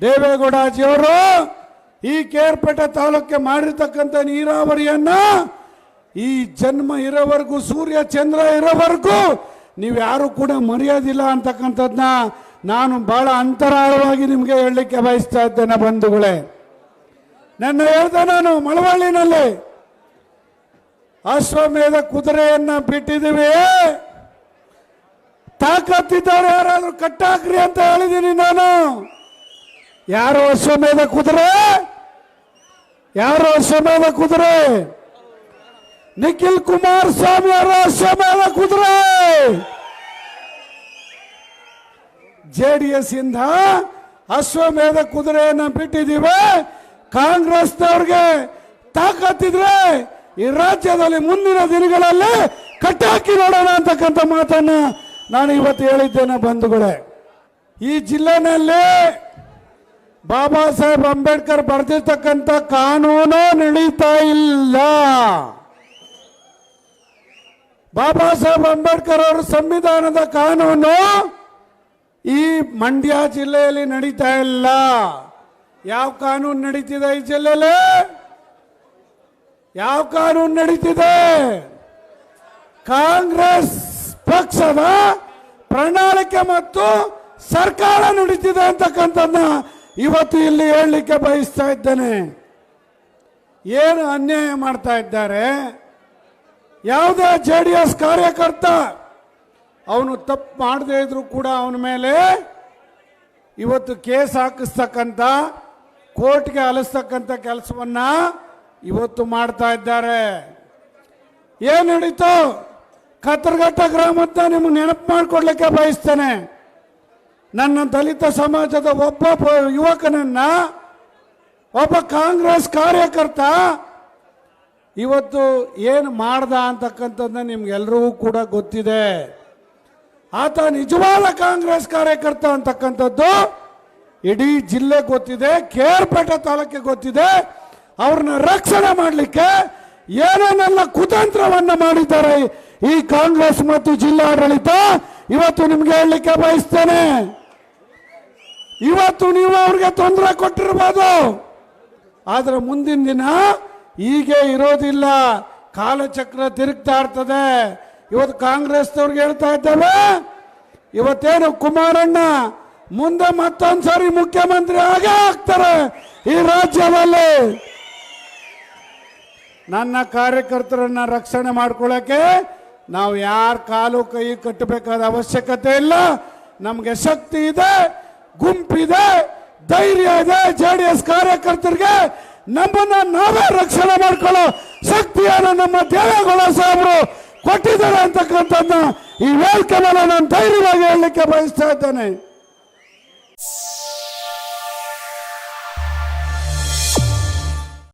ದೇವೇಗೌಡಜಿಯವರು ಈ ಕೇರ್ಪೇಟೆ ತಾಲೂಕಿಗೆ ಮಾಡಿರ್ತಕ್ಕಂಥ ನೀರಾವರಿಯನ್ನ ಈ ಜನ್ಮ ಇರೋವರೆಗೂ ಸೂರ್ಯ ಚಂದ್ರ ಇರೋವರೆಗೂ ನೀವು ಯಾರು ಕೂಡ ಮರೆಯೋದಿಲ್ಲ ಅಂತಕ್ಕಂಥದ್ದನ್ನ ನಾನು ಬಹಳ ಅಂತರಾಳವಾಗಿ ನಿಮಗೆ ಹೇಳಲಿಕ್ಕೆ ಬಯಸ್ತಾ ಇದ್ದೇನೆ ಬಂಧುಗಳೇ. ನನ್ನ ಹೇಳ್ದೆ ನಾನು ಮಳವಳ್ಳಿನಲ್ಲಿ ಅಶ್ವಮೇಧ ಕುದುರೆಯನ್ನ ಬಿಟ್ಟಿದ್ದೀವಿ, ತಾಕತ್ತಿದ್ದಾರೆ ಯಾರಾದ್ರೂ ಕಟ್ಟಾಕ್ರಿ ಅಂತ ಹೇಳಿದ್ದೀನಿ ನಾನು. ಯಾರು ಅಶ್ವಮೇಧ ಕುದುರೆ? ಯಾರು ಅಶ್ವಮೇಧ ಕುದುರೆ? ನಿಖಿಲ್ ಕುಮಾರಸ್ವಾಮಿ ಅವರ ಅಶ್ವಮೇಧ ಕುದುರೆ. ಜೆಡಿಎಸ್ ಇಂದ ಅಶ್ವಮೇಧ ಕುದುರೆಯನ್ನ ಬಿಟ್ಟಿದ್ದೀವಿ. ಕಾಂಗ್ರೆಸ್ನವ್ರಿಗೆ ತಾಕತ್ತಿದ್ರೆ ಈ ರಾಜ್ಯದಲ್ಲಿ ಮುಂದಿನ ದಿನಗಳಲ್ಲಿ ಕಟ್ಟಾಕಿ ನೋಡೋಣ ಅಂತಕ್ಕಂಥ ಮಾತನ್ನ ನಾನು ಇವತ್ತು ಹೇಳಿದ್ದೇನೆ ಬಂಧುಗಳೇ. ಈ ಜಿಲ್ಲೆನಲ್ಲಿ ಬಾಬಾ ಸಾಹೇಬ್ ಅಂಬೇಡ್ಕರ್ ಬರೆದಿರ್ತಕ್ಕಂಥ ಕಾನೂನು ನಡೀತಾ ಇಲ್ಲ. ಬಾಬಾ ಸಾಹೇಬ್ ಅಂಬೇಡ್ಕರ್ ಅವರ ಸಂವಿಧಾನದ ಕಾನೂನು ಈ ಮಂಡ್ಯ ಜಿಲ್ಲೆಯಲ್ಲಿ ನಡೀತಾ ಇಲ್ಲ. ಯಾವ ಕಾನೂನು ನಡೀತಿದೆ ಈ ಜಿಲ್ಲೆಯಲ್ಲಿ? ಯಾವ ಕಾನೂನು ನಡೀತಿದೆ? ಕಾಂಗ್ರೆಸ್ ಪಕ್ಷದ ಪ್ರಣಾಳಿಕೆ ಮತ್ತು ಸರ್ಕಾರ ನಡೀತಿದೆ ಅಂತಕ್ಕಂಥದ್ದನ್ನ ಇವತ್ತು ಇಲ್ಲಿ ಹೇಳಲಿಕ್ಕೆ ಬಯಸ್ತಾ ಇದ್ದೇನೆ. ಏನು ಅನ್ಯಾಯ ಮಾಡ್ತಾ ಇದ್ದಾರೆ? ಯಾವುದೇ ಜೆಡಿಎಸ್ ಕಾರ್ಯಕರ್ತ ಅವನು ತಪ್ಪು ಮಾಡದೇ ಇದ್ರು ಕೂಡ ಅವನ ಮೇಲೆ ಇವತ್ತು ಕೇಸ್ ಹಾಕಿಸ್ತಕ್ಕಂಥ, ಕೋರ್ಟ್ಗೆ ಅಲಿಸ್ತಕ್ಕಂಥ ಕೆಲಸವನ್ನ ಇವತ್ತು ಮಾಡ್ತಾ ಇದ್ದಾರೆ. ಏನು ನಡೀತು? ಕತ್ತರಘಟ್ಟ ಗ್ರಾಮದ ನಿಮ್ಗೆ ನೆನಪು ಮಾಡಿಕೊಡ್ಲಿಕ್ಕೆ ಬಯಸ್ತೇನೆ. ನನ್ನ ದಲಿತ ಸಮಾಜದ ಒಬ್ಬ ಯುವಕನನ್ನ ಒಬ್ಬ ಕಾಂಗ್ರೆಸ್ ಕಾರ್ಯಕರ್ತ ಇವತ್ತು ಏನು ಮಾಡ್ದ ಅಂತಕ್ಕಂಥದ್ದನ್ನ ನಿಮ್ಗೆಲ್ಲರಿಗೂ ಕೂಡ ಗೊತ್ತಿದೆ. ಆತ ನಿಜವಾದ ಕಾಂಗ್ರೆಸ್ ಕಾರ್ಯಕರ್ತ ಅಂತಕ್ಕಂಥದ್ದು ಇಡೀ ಜಿಲ್ಲೆ ಗೊತ್ತಿದೆ, ಕೇರ್ಪೇಟೆ ತಾಲೂಕಿಗೆ ಗೊತ್ತಿದೆ. ಅವ್ರನ್ನ ರಕ್ಷಣೆ ಮಾಡಲಿಕ್ಕೆ ಏನೇನೆಲ್ಲ ಕುತಂತ್ರವನ್ನ ಮಾಡಿದ್ದಾರೆ ಈ ಕಾಂಗ್ರೆಸ್ ಮತ್ತು ಜಿಲ್ಲಾಡಳಿತ ಇವತ್ತು ನಿಮ್ಗೆ ಹೇಳಲಿಕ್ಕೆ ಬಯಸ್ತೇನೆ. ಇವತ್ತು ನೀವು ಅವ್ರಿಗೆ ತೊಂದರೆ ಕೊಟ್ಟಿರ್ಬೋದು, ಆದ್ರೆ ಮುಂದಿನ ದಿನ ಹೀಗೆ ಇರೋದಿಲ್ಲ. ಕಾಲಚಕ್ರ ತಿರುಗ್ತಾ ಇರ್ತದೆ. ಇವತ್ತು ಕಾಂಗ್ರೆಸ್ನವ್ರಿಗೆ ಹೇಳ್ತಾ ಇದ್ದೇವೆ, ಇವತ್ತೇನು ಕುಮಾರಣ್ಣ ಮುಂದೆ ಮತ್ತೊಂದ್ಸಾರಿ ಮುಖ್ಯಮಂತ್ರಿ ಆಗೇ ಆಗ್ತಾರೆ ಈ ರಾಜ್ಯದಲ್ಲಿ. ನನ್ನ ಕಾರ್ಯಕರ್ತರನ್ನ ರಕ್ಷಣೆ ಮಾಡ್ಕೊಳ್ಳಕ್ಕೆ ನಾವು ಯಾರ ಕಾಲು ಕೈ ಕಟ್ಟಬೇಕಾದ ಅವಶ್ಯಕತೆ ಇಲ್ಲ. ನಮ್ಗೆ ಶಕ್ತಿ ಇದೆ, ಗುಂಪಿದೆ, ಧೈರ್ಯ ಇದೆ. ಜೆಡಿಎಸ್ ಕಾರ್ಯಕರ್ತರಿಗೆ ನಮ್ಮನ್ನ ನಾವೇ ರಕ್ಷಣೆ ಮಾಡ್ಕೊಳ್ಳೋ ಶಕ್ತಿಯನ್ನು ನಮ್ಮ ದೇವೇಗೌಡ ಸಾಹೇಬರು ಕೊಟ್ಟಿದ್ದಾರೆ ಅಂತಕ್ಕಂಥದ್ದನ್ನ ಈ ವೇದಿಕೆ ಮೇಲೆ ನಾನು ಧೈರ್ಯವಾಗಿ ಹೇಳಲಿಕ್ಕೆ ಬಯಸ್ತಾ ಇದ್ದೇನೆ.